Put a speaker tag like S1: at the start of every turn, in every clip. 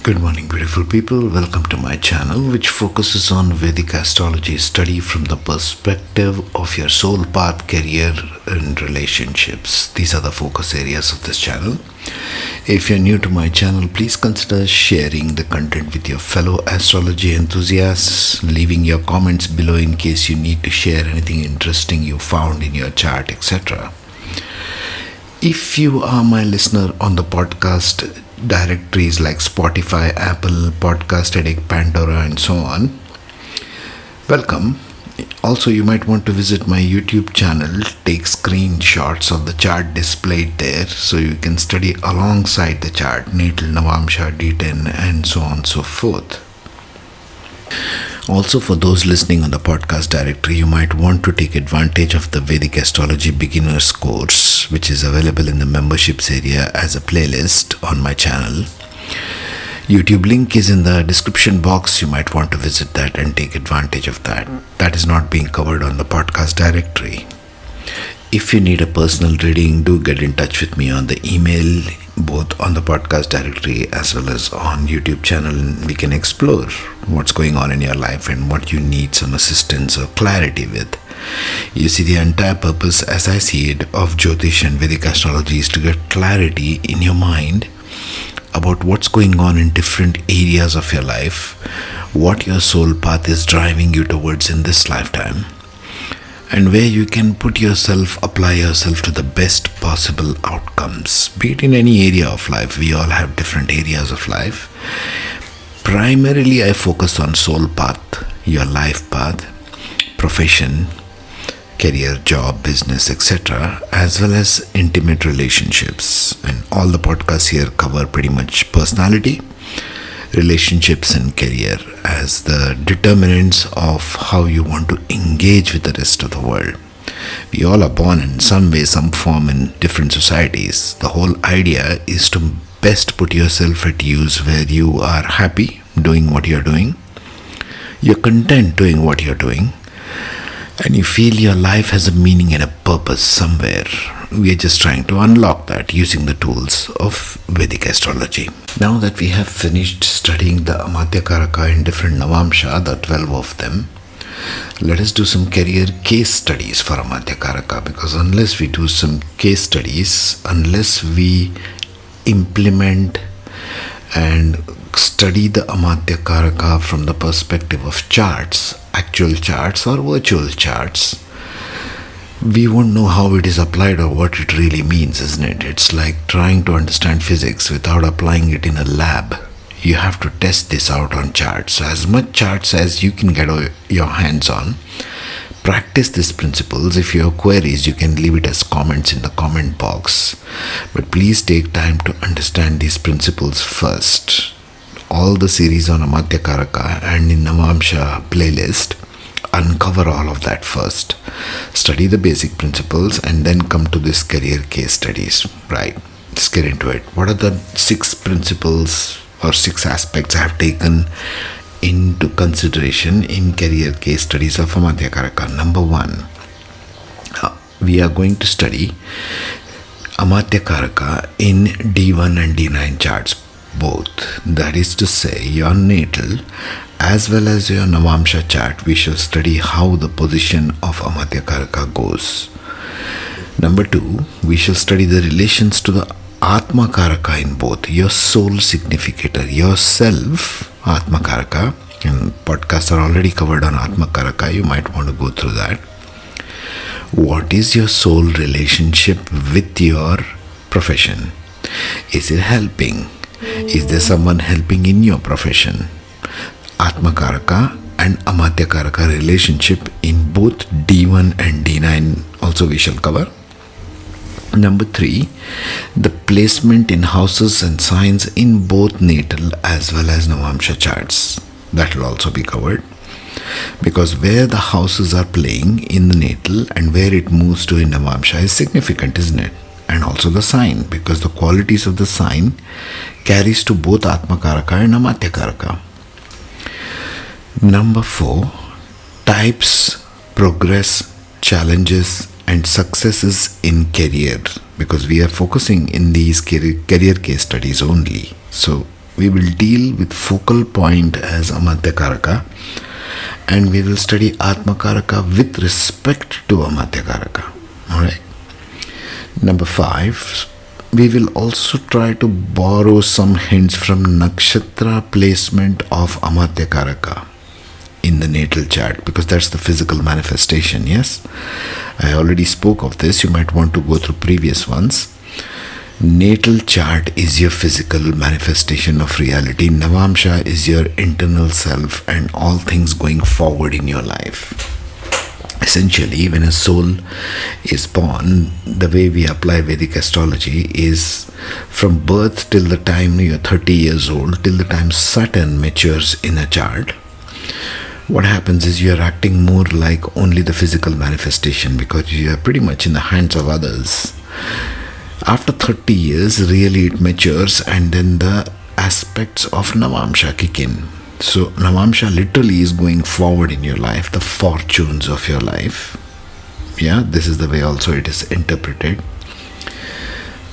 S1: Good morning, beautiful people. Welcome to my channel, which focuses on Vedic Astrology study from the perspective of your soul path, career, and relationships. These are the focus areas of this channel. If you're new to my channel, please consider sharing the content with your fellow astrology enthusiasts, leaving your comments below in case you need to share anything interesting you found in your chart, etc. If you are my listener on the podcast directories like Spotify, Apple, Podcast Addict, Pandora, and so on, welcome. Also, you might want to visit my YouTube channel, take screenshots of the chart displayed there so you can study alongside the chart, natal, Navamsha, D10, and so on and so forth. Also, for those listening on the podcast directory, you might want to take advantage of the Vedic Astrology Beginners course, which is available in the memberships area as a playlist on my channel. YouTube link is in the description box. You might want to visit that and take advantage of that. That is not being covered on the podcast directory. If you need a personal reading, do get in touch with me on the email, both on the podcast directory as well as on YouTube channel, and we can explore what's going on in your life and what you need some assistance or clarity with. You see, the entire purpose, as I see it, of Jyotish and Vedic Astrology is to get clarity in your mind about what's going on in different areas of your life, what your soul path is driving you towards in this lifetime, and where you can apply yourself to the best possible outcomes. Be it in any area of life, we all have different areas of life. Primarily, I focus on soul path, your life path, profession, career, job, business, etc., as well as intimate relationships. And all the podcasts here cover pretty much personality, relationships, and career as the determinants of how you want to engage with the rest of the world. We all are born in some way, some form in different societies. The whole idea is to best put yourself at use where you are happy doing what you're doing, you're content doing what you're doing, and you feel your life has a meaning and a purpose somewhere. We are just trying to unlock that using the tools of Vedic Astrology. Now that we have finished studying the Amatyakaraka in different Navamsha, the 12 of them, let us do some career case studies for Amatyakaraka, because unless we do some case studies, unless we implement and study the Amatyakaraka from the perspective of charts, actual charts or virtual charts, we won't know how it is applied or what it really means, isn't it? It's like trying to understand physics without applying it in a lab. You have to test this out on charts. So as much charts as you can get your hands on, practice these principles. If you have queries, you can leave it as comments in the comment box. But please take time to understand these principles first. All the series on Amatyakaraka and in Navamsha playlist uncover all of that first. Study the basic principles and then come to this career case studies. Right, let's get into it. What are the 6 principles or 6 aspects I have taken into consideration in career case studies of Amatyakaraka? Number 1, we are going to study Amatyakaraka in D1 and D9 charts both. That is to say, your natal as well as your Navamsha chart. We shall study how the position of Amatyakaraka goes. Number 2, we shall study the relations to the Atmakaraka in both, your soul significator, yourself, Atmakaraka. And podcasts are already covered on Atmakaraka. You might want to go through that. What is your soul relationship with your profession? Is it helping? Is there someone helping in your profession? Atmakaraka and Amatyakaraka relationship in both D1 and D9 also we shall cover. Number 3, the placement in houses and signs in both natal as well as Navamsha charts. That will also be covered, because where the houses are playing in the natal and where it moves to in Navamsha is significant, isn't it? And also the sign, because the qualities of the sign carries to both Atmakaraka and Amatyakaraka. Number 4, types, progress, challenges, and successes in career, because we are focusing in these career case studies only. So We will deal with focal point as Amatyakaraka, and we will study Atmakaraka with respect to Amatyakaraka. Alright. Number 5, we will also try to borrow some hints from nakshatra placement of Amatyakaraka in the natal chart, because that's the physical manifestation. Yes, I already spoke of this. You might want to go through previous ones. Natal chart is your physical manifestation of reality. Navamsha is your internal self and all things going forward in your life. Essentially, when a soul is born, the way we apply Vedic astrology is from birth till the time you're 30 years old, till the time Saturn matures in a chart. What happens is you're acting more like only the physical manifestation, because you are pretty much in the hands of others. After 30 years, really it matures, and then the aspects of Navamsha kick in. So Navamsha literally is going forward in your life, the fortunes of your life. Yeah, this is the way also it is interpreted.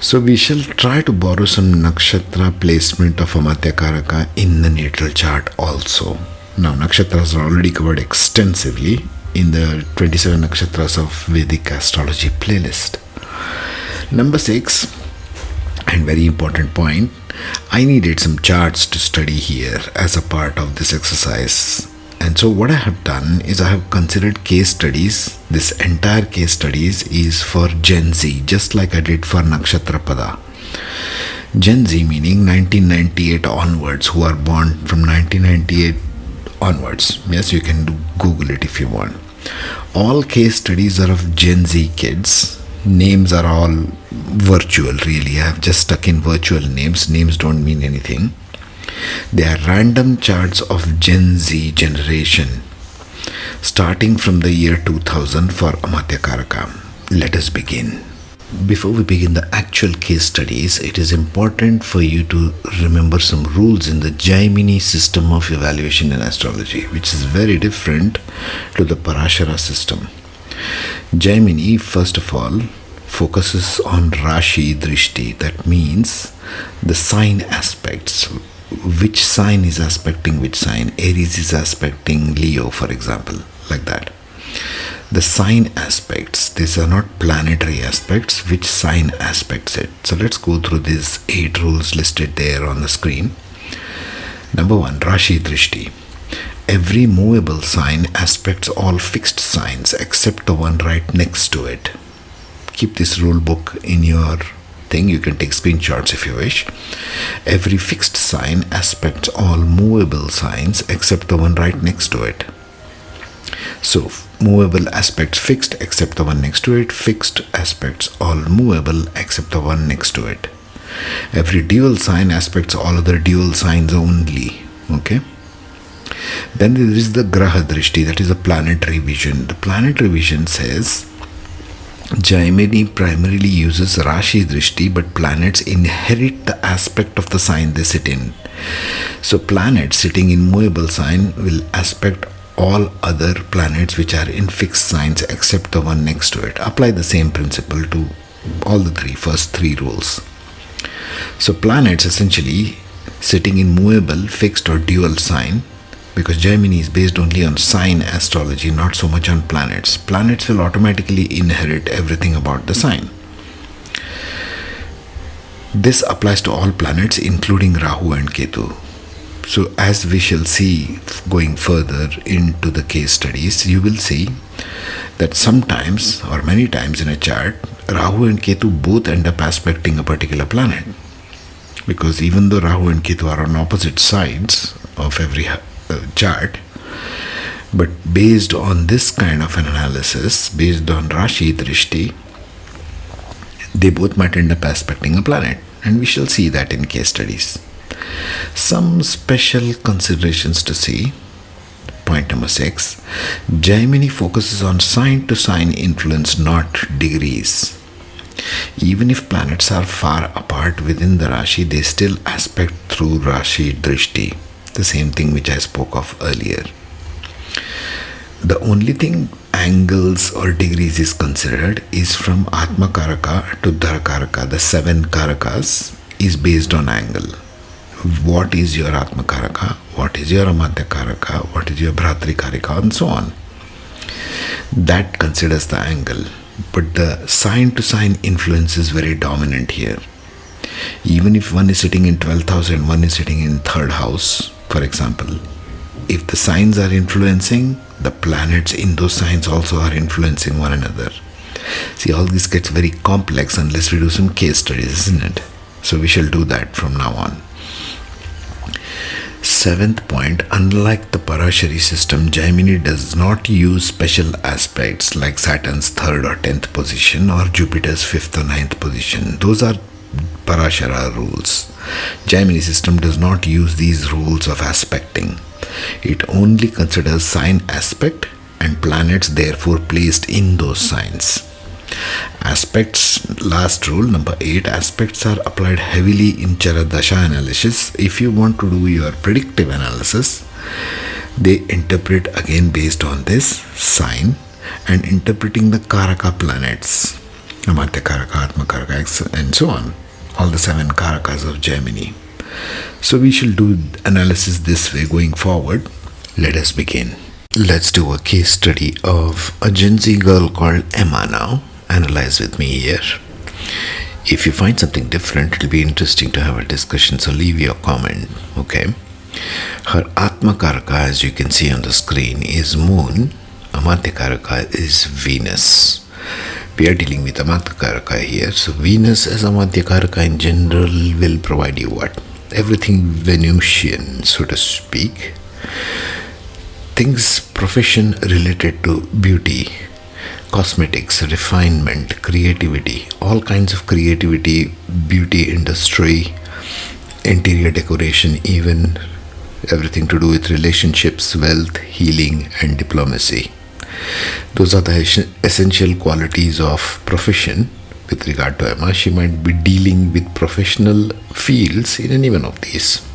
S1: So we shall try to borrow some nakshatra placement of Amatyakaraka in the natal chart also. Now, nakshatras are already covered extensively in the 27 nakshatras of Vedic Astrology playlist. Number 6, and very important point, I needed some charts to study here as a part of this exercise. And so what I have done is I have considered case studies. This entire case studies is for Gen Z, just like I did for Nakshatra Pada. Gen Z meaning 1998 onwards, who are born from 1998 onwards. Yes, you can Google it if you want. All case studies are of Gen Z kids. Names are all virtual, really. I have just stuck in virtual names. Names don't mean anything. They are random charts of Gen Z generation, starting from the year 2000 for Amatyakaraka. Let us begin. Before we begin the actual case studies, it is important for you to remember some rules in the Jaimini system of evaluation in astrology, which is very different to the Parashara system. Jaimini, first of all, focuses on Rashi Drishti. That means the sign aspects. Which sign is aspecting which sign? Aries is aspecting Leo, for example, like that. The sign aspects, these are not planetary aspects, which sign aspects it. So let's go through these 8 rules listed there on the screen. Number 1, Rashi Drishti. Every movable sign aspects all fixed signs except the one right next to it. Keep this rule book in your thing. You can take screenshots if you wish. Every fixed sign aspects all movable signs except the one right next to it. So, movable aspects fixed except the one next to it. Fixed aspects all movable except the one next to it. Every dual sign aspects all other dual signs only. Okay. Then there is the Graha Drishti, that is a planetary vision. The planetary vision says Jaimini primarily uses Rashi Drishti, but planets inherit the aspect of the sign they sit in. So planets sitting in movable sign will aspect all other planets which are in fixed signs except the one next to it. Apply the same principle to all the first three rules. So planets essentially sitting in movable, fixed or dual sign, because Jaimini is based only on sign astrology, not so much on planets. Planets will automatically inherit everything about the sign. This applies to all planets including Rahu and Ketu. So as we shall see going further into the case studies, you will see that sometimes or many times in a chart, Rahu and Ketu both end up aspecting a particular planet. Because even though Rahu and Ketu are on opposite sides of every chart, but based on this kind of an analysis, based on Rashi Drishti, they both might end up aspecting a planet, and we shall see that in case studies. Some special considerations to see. Point number 6, Jaimini focuses on sign to sign influence, not degrees. Even if planets are far apart within the Rashi, they still aspect through Rashi Drishti. The same thing which I spoke of earlier. The only thing angles or degrees is considered is from Atmakaraka to Dharakaraka. The 7 Karakas is based on angle. what is your Atmakaraka, what is your Amatyakaraka, what is your Bhratrikarika, and so on. That considers the angle, but the sign to sign influence is very dominant here. Even if one is sitting in 12th house and one is sitting in 3rd house, for example, if the signs are influencing, the planets in those signs also are influencing one another. See, all this gets very complex unless we do some case studies, isn't it? So we shall do that from now on. 7th point, unlike the Parashari system, Jaimini does not use special aspects like Saturn's 3rd or 10th position or Jupiter's 5th or 9th position. Those are Parashara rules. Jaimini system does not use these rules of aspecting. It only considers sign aspect and planets therefore placed in those signs. Aspects, last rule, number 8, aspects are applied heavily in Charadasha analysis. If you want to do your predictive analysis, they interpret again based on this sign and interpreting the Karaka planets, Amatyakaraka, Atmakaraka, and so on. All the 7 Karakas of Jaimini. So we shall do analysis this way going forward. Let us begin. Let's do a case study of a Gen Z girl called Emma now. Analyze with me here. If you find something different, it'll be interesting to have a discussion, so leave your comment, okay? Her Atmakaraka, as you can see on the screen, is Moon. Amatyakaraka is Venus. We are dealing with Amatyakaraka here. So Venus as Amatyakaraka in general will provide you what? Everything Venusian, so to speak. Things, profession related to beauty, cosmetics, refinement, creativity, all kinds of creativity, beauty industry, interior decoration, even everything to do with relationships, wealth, healing, and diplomacy. Those are the essential qualities of profession. With regard to Emma, she might be dealing with professional fields in any one of these.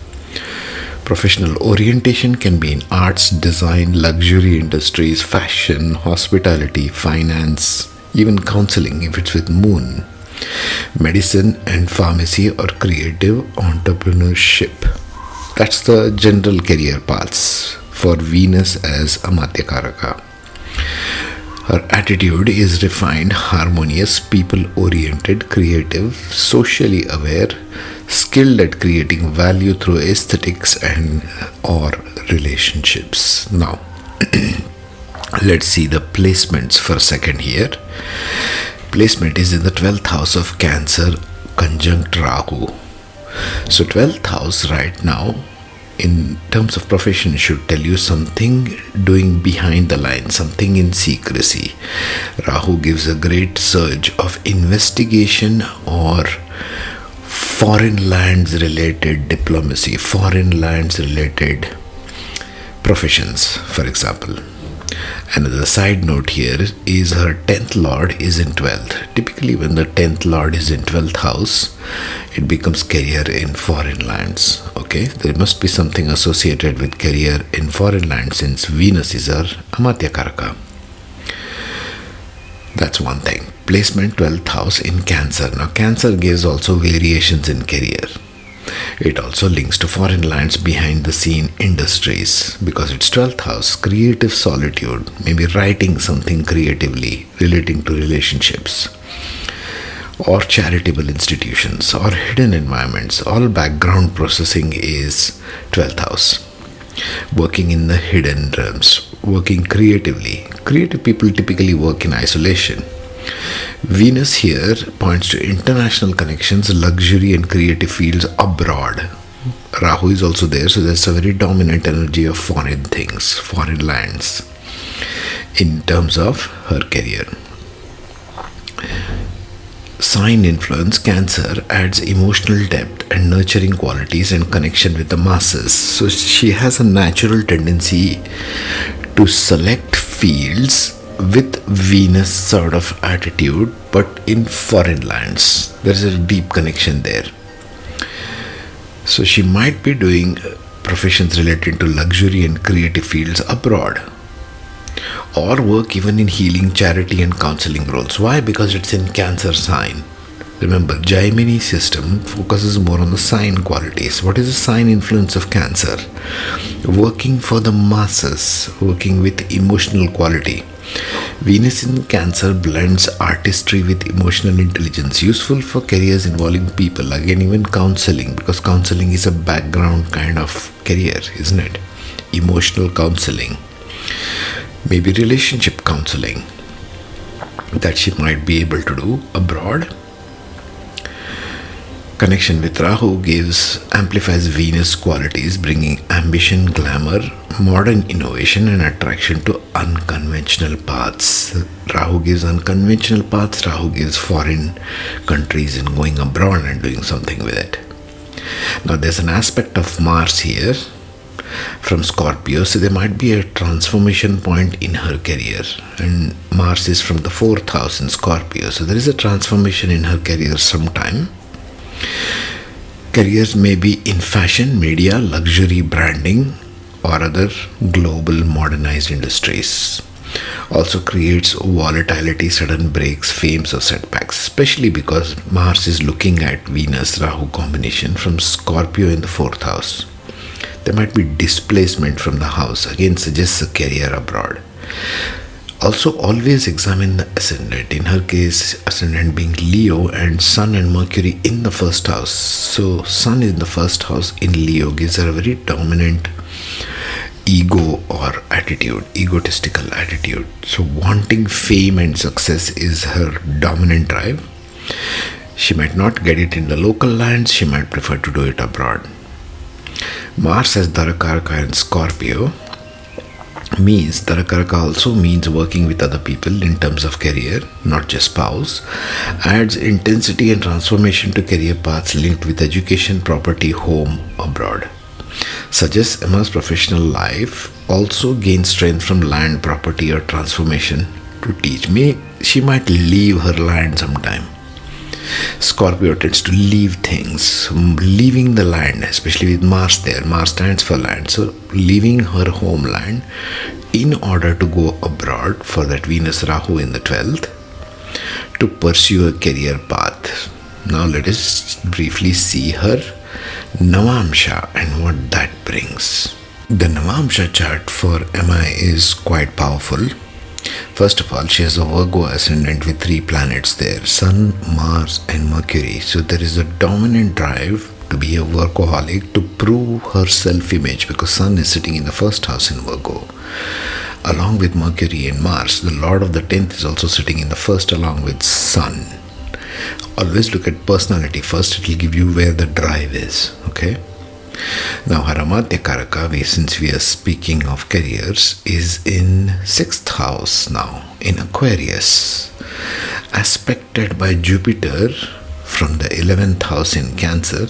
S1: Professional orientation can be in arts, design, luxury industries, fashion, hospitality, finance, even counseling if it's with Moon, medicine and pharmacy, or creative entrepreneurship. That's the general career paths for Venus as Amatyakaraka. Her attitude is refined, harmonious, people-oriented, creative, socially aware, skilled at creating value through aesthetics and or relationships. Now, let's see the placements for a second here. Placement is in the 12th house of Cancer, conjunct Rahu. So 12th house right now, in terms of profession, should tell you something doing behind the lines, something in secrecy. Rahu gives a great surge of investigation or foreign lands related diplomacy, foreign lands related professions, for example. Another side note here is her 10th lord is in 12th. Typically when the 10th lord is in 12th house, it becomes career in foreign lands. Okay, there must be something associated with career in foreign lands since Venus is her Amatyakaraka. That's one thing. Placement 12th house in Cancer. Now Cancer gives also variations in career. It also links to foreign lands, behind the scene industries, because it's 12th house, creative solitude, maybe writing something creatively relating to relationships, or charitable institutions, or hidden environments. All background processing is 12th house. Working in the hidden realms, working creatively. Creative people typically work in isolation. Venus here points to international connections, luxury and creative fields abroad. Rahu is also there, so there's a very dominant energy of foreign things, foreign lands in terms of her career. Sign influence, Cancer adds emotional depth and nurturing qualities and connection with the masses. So she has a natural tendency to select fields with Venus sort of attitude, but in foreign lands. There's a deep connection there. So she might be doing professions related to luxury and creative fields abroad, or work even in healing, charity and counseling roles. Why? Because it's in Cancer sign. Remember, Jaimini system focuses more on the sign qualities. What is the sign influence of Cancer? Working for the masses, working with emotional quality. Venus in Cancer blends artistry with emotional intelligence, useful for careers involving people. Again, even counseling, because counseling is a background kind of career, isn't it? Emotional counseling, maybe relationship counseling that she might be able to do abroad. Connection with Rahu amplifies Venus qualities, bringing ambition, glamour, modern innovation, and attraction to unconventional paths. Rahu gives unconventional paths. Rahu gives foreign countries and going abroad and doing something with it. Now, there's an aspect of Mars here from Scorpio, so there might be a transformation point in her career, and Mars is from the 4th house in Scorpio, so there is a transformation in her career sometime. Careers may be in fashion, media, luxury, branding, or other global modernized industries. Also creates volatility, sudden breaks, fames, or setbacks, especially because Mars is looking at Venus-Rahu combination from Scorpio in the 4th house. There might be displacement from the house, again suggests a career abroad. Also, always examine the ascendant. In her case, ascendant being Leo and Sun and Mercury in the 1st house. So, Sun in the 1st house in Leo gives her a very dominant ego or attitude, egotistical attitude. So, wanting fame and success is her dominant drive. She might not get it in the local lands, she might prefer to do it abroad. Mars as Amatyakaraka and Scorpio means Atmakaraka also means working with other people in terms of career, not just spouse. Adds intensity and transformation to career paths linked with education, property, home, abroad. Suggests Emma's professional life also gains strength from land, property, or transformation to teach. She might leave her land sometime. Scorpio tends to leave things, leaving the land, especially with Mars there. Mars stands for land, so leaving her homeland in order to go abroad for that Venus Rahu in the 12th to pursue a career path. Now let us briefly see her Navamsha and what that brings. The Navamsha chart for Emma is quite powerful. First of all, she has a Virgo ascendant with 3 planets there, Sun, Mars and Mercury. So there is a dominant drive to be a workaholic, to prove her self-image, because Sun is sitting in the 1st house in Virgo. Along with Mercury and Mars, the Lord of the 10th is also sitting in the 1st along with Sun. Always look at personality first, it will give you where the drive is, okay? Now, her Amatyakaraka, since we are speaking of careers, is in 6th house now, in Aquarius, aspected by Jupiter from the 11th house in Cancer,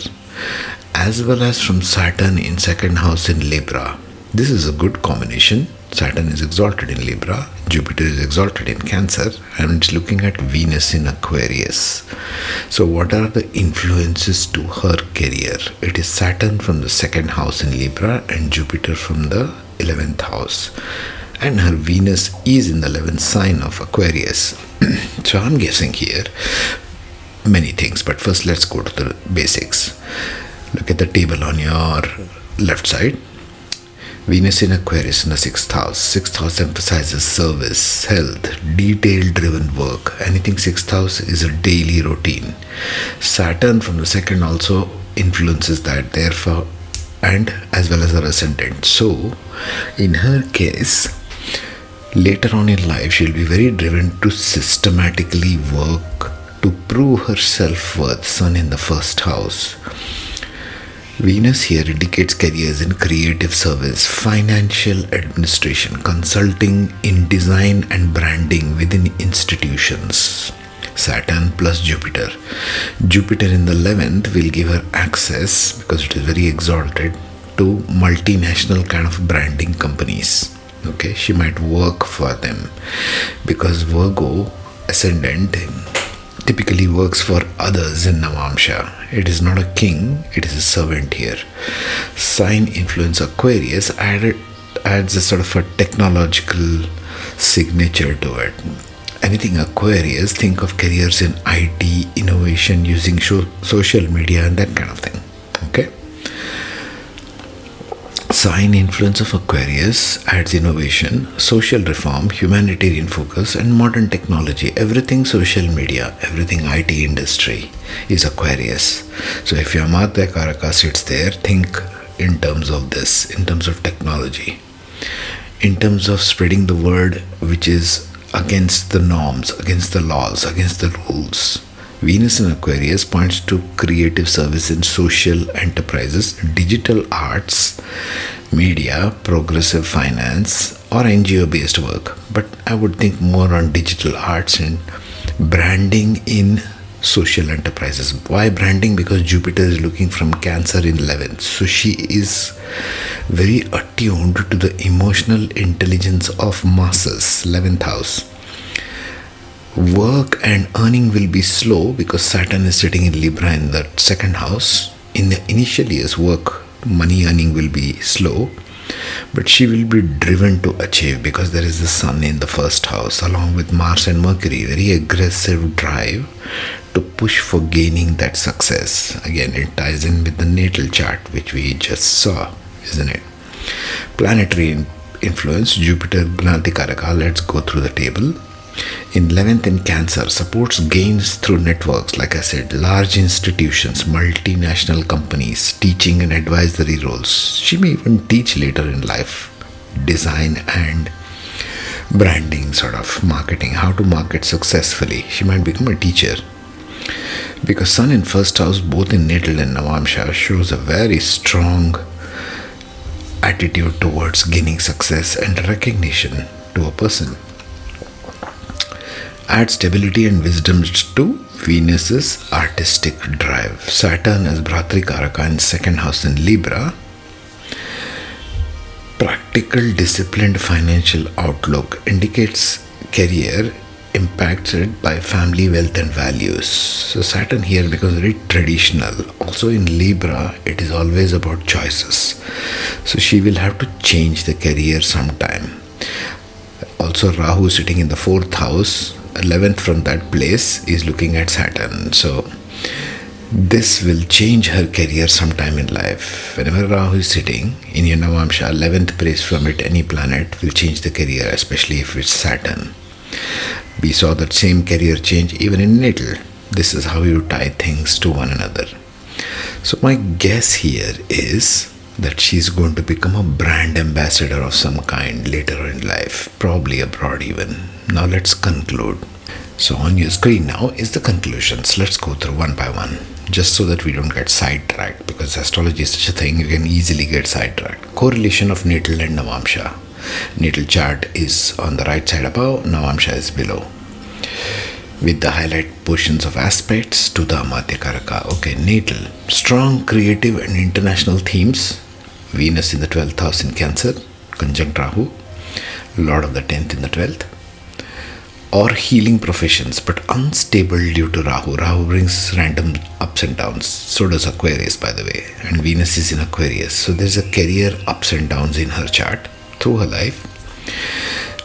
S1: as well as from Saturn in 2nd house in Libra. This is a good combination. Saturn is exalted in Libra, Jupiter is exalted in Cancer, and it's looking at Venus in Aquarius. So what are the influences to her career? It is Saturn from the 2nd house in Libra and Jupiter from the 11th house. And her Venus is in the 11th sign of Aquarius. So I'm guessing here many things, but first let's go to the basics. Look at the table on your left side. Venus in Aquarius in the 6th house. 6th house emphasizes service, health, detail-driven work. Anything 6th house is a daily routine. Saturn from the 2nd also influences that, therefore, and as well as her ascendant. So, in her case, later on in life, she'll be very driven to systematically work to prove her self-worth. Sun in the 1st house. Venus here indicates careers in creative service, financial administration, consulting in design and branding within institutions. Saturn plus Jupiter. Jupiter in the 11th will give her access, because it is very exalted, to multinational kind of branding companies. Okay, she might work for them, because Virgo ascendant typically works for others in Navamsha. It is not a king, it is a servant here. Sign influence Aquarius adds a sort of a technological signature to it. Anything Aquarius, think of careers in IT, innovation, using social media and that kind of thing. Okay. Sign influence of Aquarius adds innovation, social reform, humanitarian focus, and modern technology. Everything social media, everything IT industry is Aquarius. So if your Amatyakaraka sits there, think in terms of this, in terms of technology, in terms of spreading the word which is against the norms, against the laws, against the rules. Venus in Aquarius points to creative service in social enterprises, digital arts, media, progressive finance, or NGO based work. But I would think more on digital arts and branding in social enterprises. Why branding? Because Jupiter is looking from Cancer in 11th. So she is very attuned to the emotional intelligence of masses, 11th house. Work and earning will be slow because Saturn is sitting in Libra in the second house. In the initial years, work, money earning will be slow, but she will be driven to achieve because there is the Sun in the first house along with Mars and Mercury. Very aggressive drive to push for gaining that success. Again, it ties in with the natal chart which we just saw, isn't it? Planetary influence, Jupiter, Amatyakaraka. Let's go through the table. In 11th in Cancer, supports gains through networks, like I said, large institutions, multinational companies, teaching and advisory roles. She may even teach later in life, design and branding, sort of marketing, how to market successfully. She might become a teacher. Because Sun in first house, both in natal and Navamsha, shows a very strong attitude towards gaining success and recognition to a person. Add stability and wisdom to Venus's artistic drive. Saturn as Bhratrikaraka in second house in Libra. Practical, disciplined financial outlook indicates career impacted by family, wealth and values. So Saturn here becomes very traditional. Also in Libra, it is always about choices. So she will have to change the career sometime. Also Rahu sitting in the fourth house, 11th from that place is looking at Saturn. So this will change her career sometime in life. Whenever Rahu is sitting in your Navamsha, 11th place from it, any planet will change the career, especially if it's Saturn. We saw that same career change even in natal. This is how you tie things to one another. So my guess here is that she's going to become a brand ambassador of some kind later in life, probably abroad even. Now let's conclude. So on your screen now is the conclusions. Let's go through one by one, just so that we don't get sidetracked, because astrology is such a thing, you can easily get sidetracked. Correlation of natal and Navamsha. Natal chart is on the right side above, Navamsha is below, with the highlight portions of aspects to the Amatyakaraka. Okay, natal. Strong creative and international themes. Venus in the 12th house in Cancer, conjunct Rahu. Lord of the 10th in the 12th. Or healing professions, but unstable due to Rahu. Rahu brings random ups and downs. So does Aquarius, by the way. And Venus is in Aquarius. So there's a career ups and downs in her chart through her life.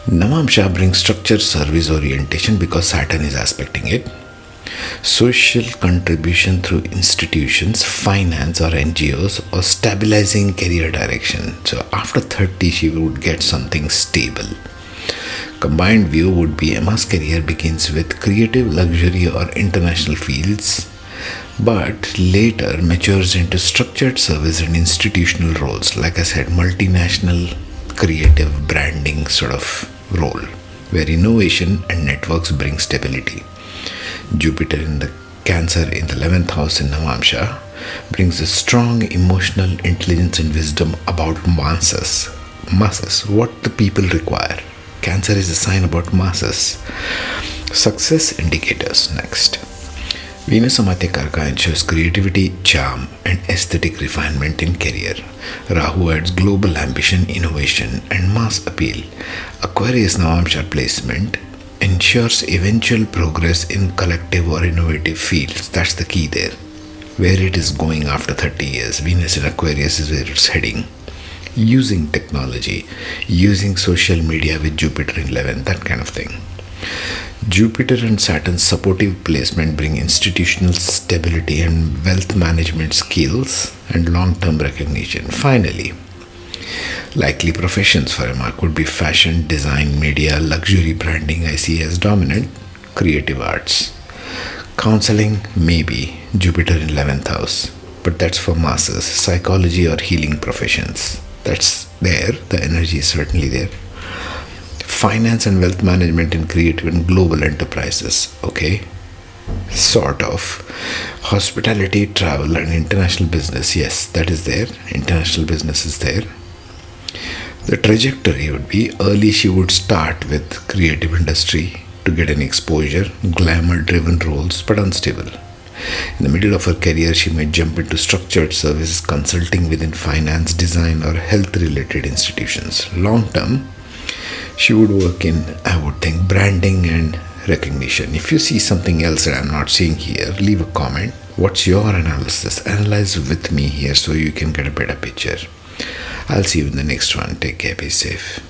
S1: Navamsha brings structure, service orientation because Saturn is aspecting it. Social contribution through institutions, finance or NGOs, or stabilizing career direction. So after 30, she would get something stable. Combined view would be Emma's career begins with creative, luxury or international fields, but later matures into structured service and institutional roles. Like I said, multinational creative branding sort of role, where innovation and networks bring stability. Jupiter in the Cancer in the 11th house in Navamsha brings a strong emotional intelligence and wisdom about masses, what the people require. Cancer is a sign about masses. Success indicators next. Venus Amatyakaraka ensures creativity, charm, and aesthetic refinement in career. Rahu adds global ambition, innovation, and mass appeal. Aquarius Navamsha placement ensures eventual progress in collective or innovative fields. That's the key there. Where it is going after 30 years. Venus in Aquarius is where it's heading. Using technology, using social media with Jupiter in 11, that kind of thing. Jupiter and Saturn's supportive placement bring institutional stability and wealth management skills and long-term recognition. Finally, likely professions for a mark would be fashion, design, media, luxury branding. I see as dominant. Creative arts. Counseling, maybe. Jupiter in 11th house. But that's for masses. Psychology or healing professions. That's there. The energy is certainly there. Finance and wealth management in creative and global enterprises. Okay. Sort of. Hospitality, travel, and international business. Yes, that is there. International business is there. The trajectory would be early she would start with creative industry to get an exposure, glamour driven roles, but unstable. In the middle of her career, she may jump into structured services, consulting within finance, design, or health related institutions. Long term, she would work in, I would think, branding and recognition. If you see something else that I'm not seeing here, leave a comment. What's your analysis? Analyze with me here so you can get a better picture. I'll see you in the next one. Take care. Be safe.